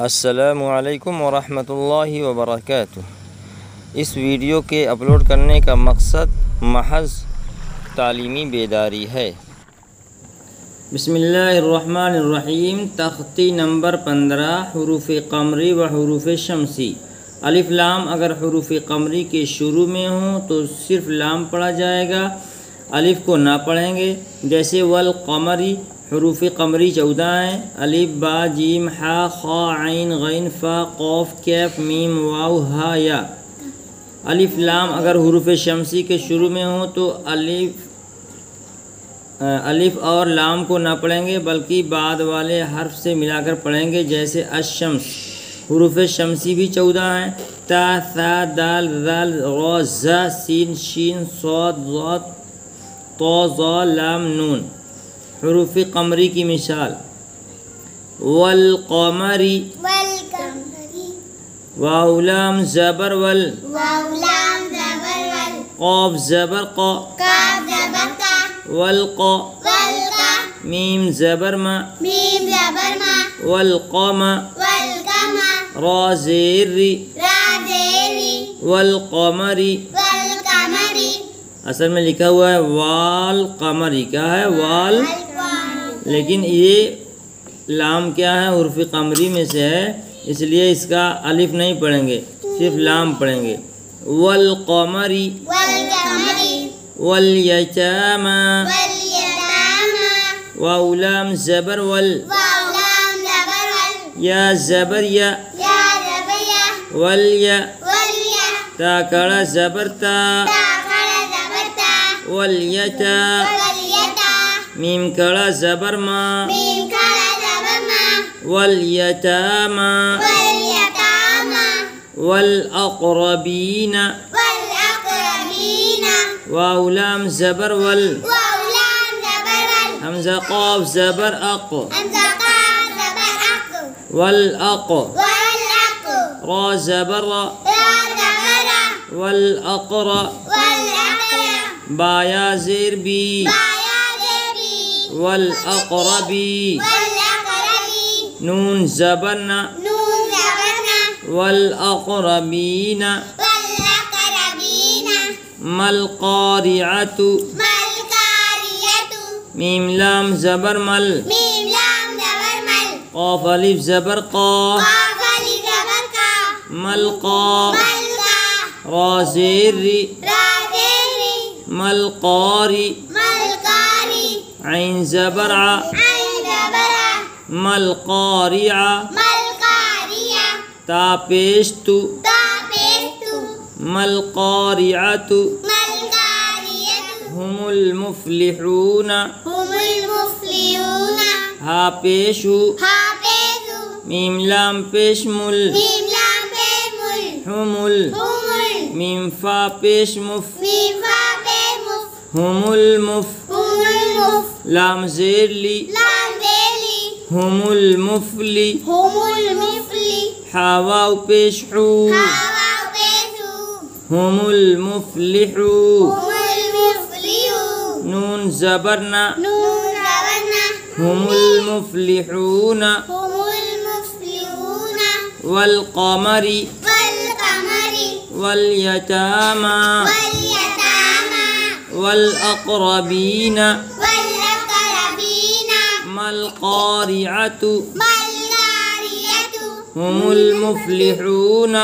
अस्सलामु अलैकुम वरहमतुल्लाहि वबरकातुह। इस वीडियो के अपलोड करने का मकसद महज तालीमी बेदारी है। बिस्मिल्लाहिर्रहमानिर्रहीम। तख्ती नंबर 15 हुरूफ़ क़मरी व हुरूफ़ शमसी। अलिफ लाम अगर हुरूफ़ क़मरी के शुरू में हो तो सिर्फ लाम पढ़ा जाएगा, अलिफ को ना पढ़ेंगे। जैसे वल क़मरी, हुरूफ़ क़मरी 14 हैं। अलिफ बा जीम हा खा आइन गैन फा क़ाफ कैफ मीम वाव हा या। अलिफ लाम अगर हुरूफ़ शमसी के शुरू में हो तो अलिफ और लाम को ना पढ़ेंगे बल्कि बाद वाले हर्फ से मिलाकर पढ़ेंगे। जैसे अशम्स। हुरूफ़ शमसी भी 14 हैं। ता सा दाल दाल रा ज़ा सीन शीन सौद ज़ाद तो ज़ा लाम नून। हुरूफ़ क़मरी की मिसाल वल क़मरी वाव लाम ज़बर वल क़ाफ ज़बर क़ा वल क़ा मीम ज़बर मा वल क़मा रा ज़ेर री वल क़मरी। असल में लिखा हुआ है वाल क़मरी, क्या है वाल, लेकिन ये लाम क्या है हुरूफ़ क़मरी में से है, इसलिए इसका अलिफ नहीं पढ़ेंगे, सिर्फ लाम पढ़ेंगे। वल क़मरी वल यतामा वाव लाम ज़बर वल या ज़बर या वल या ता कड़ा ज़बर ता वल यता मीम कड़ा ज़बर मा वल यतामा वल अक़रबीना वाव लाम ज़बर वल हमज़ा क़ाफ ज़बर अक़ वल अक़ रा ज़बर रा वल अक़रा बाया ज़ेर बी वल अक़रबी नून ज़बर ना वल अक़रबीना मल क़ारिअतु मीम लाम ज़बर मल क़ाफ अलिफ ज़बर क़ा मल क़ा रा ज़ेर री मल क़ारी ऐन ज़बर आ मल क़ारिआ ता पेश तु मल क़ारिअतु हुमुल मुफ़्लिहून हा पेशु मीम लाम पेश मुल हुमुल मीम फा पेश मुफ हुमुल मुफ लाम ज़ेर ली हुमुल मुफ़ली हा वाव पेश हू हुमुल मुफ़लिहू नून ज़बर ना हुमुल मुफ़लिहून वल क़मरी वल यतामा वल अक़रबीना मल क़ारिअतु हुमुल मुफ़लिहून